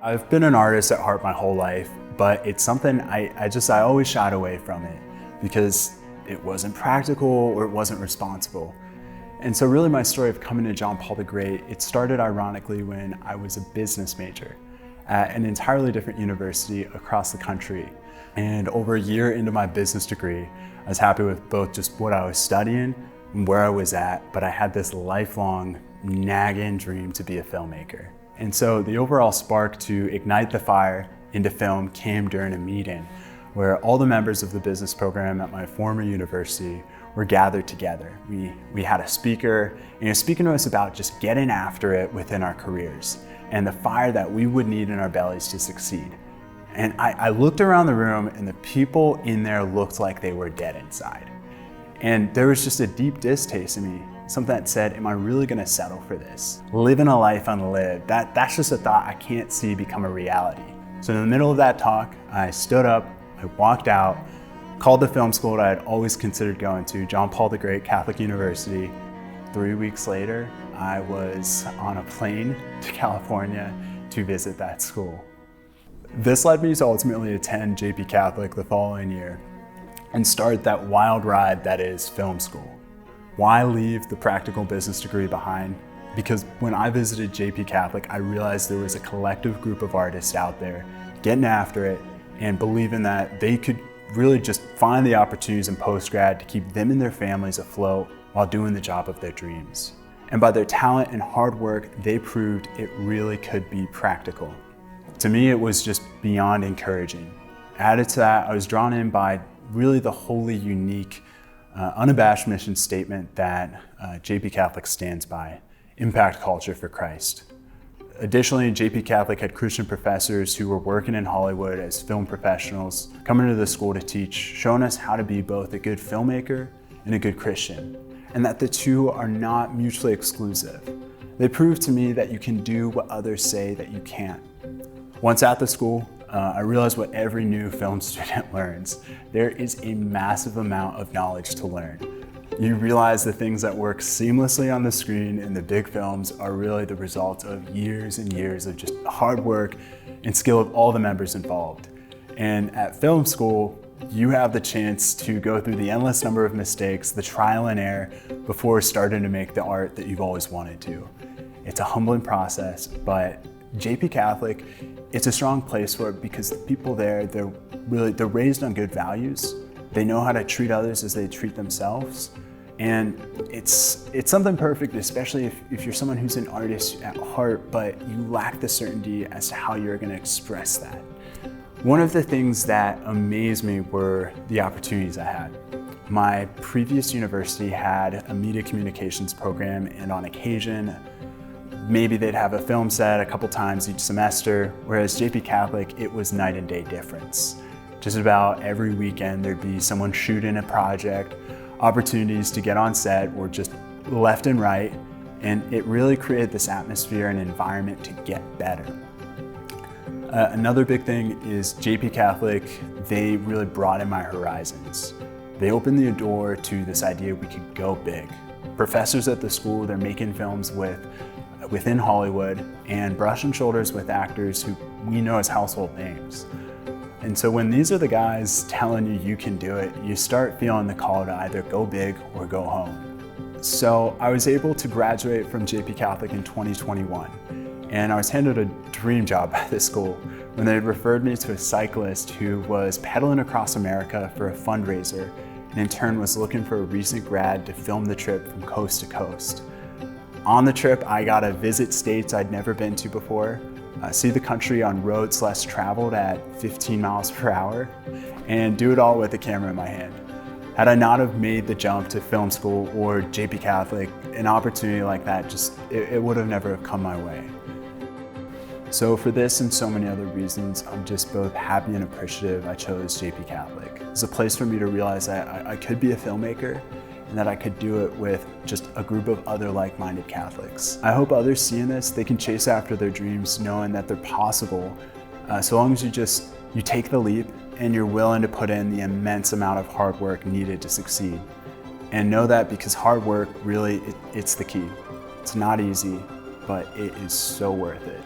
I've been an artist at heart my whole life, but it's something I always shied away from it because it wasn't practical or it wasn't responsible. And so really my story of coming to John Paul the Great, it started ironically when I was a business major at an entirely different university across the country. And over a year into my business degree, I was happy with both just what I was studying and where I was at, but I had this lifelong nagging dream to be a filmmaker. And so the overall spark to ignite the fire into film came during a meeting where all the members of the business program at my former university were gathered together. We had a speaker, and he was speaking to us about just getting after it within our careers and the fire that we would need in our bellies to succeed. And I looked around the room and the people in there looked like they were dead inside. And there was just a deep distaste in me, something that said, am I really gonna settle for this? Living a life unlived, that's just a thought I can't see become a reality. So in the middle of that talk, I stood up, I walked out, called the film school that I had always considered going to, John Paul the Great Catholic University. 3 weeks later, I was on a plane to California to visit that school. This led me to ultimately attend JPCatholic the following year and start that wild ride that is film school. Why leave the practical business degree behind? Because when I visited JPCatholic, I realized there was a collective group of artists out there getting after it and believing that they could really just find the opportunities in post-grad to keep them and their families afloat while doing the job of their dreams. And by their talent and hard work, they proved it really could be practical. To me, it was just beyond encouraging. Added to that, I was drawn in by really the wholly unique, unabashed mission statement that JPCatholic stands by: impact culture for Christ. Additionally, JPCatholic had Christian professors who were working in Hollywood as film professionals, coming to the school to teach, showing us how to be both a good filmmaker and a good Christian, and that the two are not mutually exclusive. They proved to me that you can do what others say that you can't. Once at the school, I realized what every new film student learns. There is a massive amount of knowledge to learn. You realize the things that work seamlessly on the screen in the big films are really the result of years and years of just hard work and skill of all the members involved. And at film school, you have the chance to go through the endless number of mistakes, the trial and error, before starting to make the art that you've always wanted to. It's a humbling process, but JPCatholic, it's a strong place for it because the people there, they're raised on good values. They know how to treat others as they treat themselves. And it's something perfect, especially if you're someone who's an artist at heart, but you lack the certainty as to how you're gonna express that. One of the things that amazed me were the opportunities I had. My previous university had a media communications program, and on occasion, maybe they'd have a film set a couple times each semester, whereas JPCatholic, it was night and day difference. Just about every weekend, there'd be someone shooting a project, opportunities to get on set or just left and right, and it really created this atmosphere and environment to get better. Another big thing is JPCatholic, they really broadened my horizons. They opened the door to this idea we could go big. Professors at the school, they're making films within Hollywood and brushing shoulders with actors who we know as household names. And so when these are the guys telling you you can do it, you start feeling the call to either go big or go home. So I was able to graduate from JPCatholic in 2021, and I was handed a dream job at this school when they referred me to a cyclist who was pedaling across America for a fundraiser and in turn was looking for a recent grad to film the trip from coast to coast. On the trip, I got to visit states I'd never been to before, see the country on roads less traveled at 15 miles per hour, and do it all with a camera in my hand. Had I not have made the jump to film school or JPCatholic, an opportunity like that it would have never come my way. So for this and so many other reasons, I'm just both happy and appreciative I chose JPCatholic. It's a place for me to realize that I could be a filmmaker and that I could do it with just a group of other like-minded Catholics. I hope others seeing this, they can chase after their dreams knowing that they're possible, so long as you take the leap and you're willing to put in the immense amount of hard work needed to succeed. And know that because hard work, really, it's the key. It's not easy, but it is so worth it.